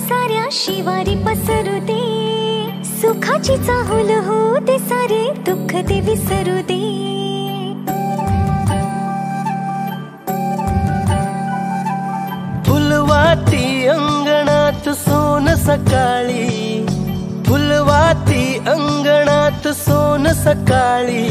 साऱ्या शिवारी पसरू दे, सुखाची चाहुल होऊ दे, सारे दुःख ते विसरू दे. फुलवाती अंगणात सोन सकाळी, फुलवाती अंगणात सोन सकाळी,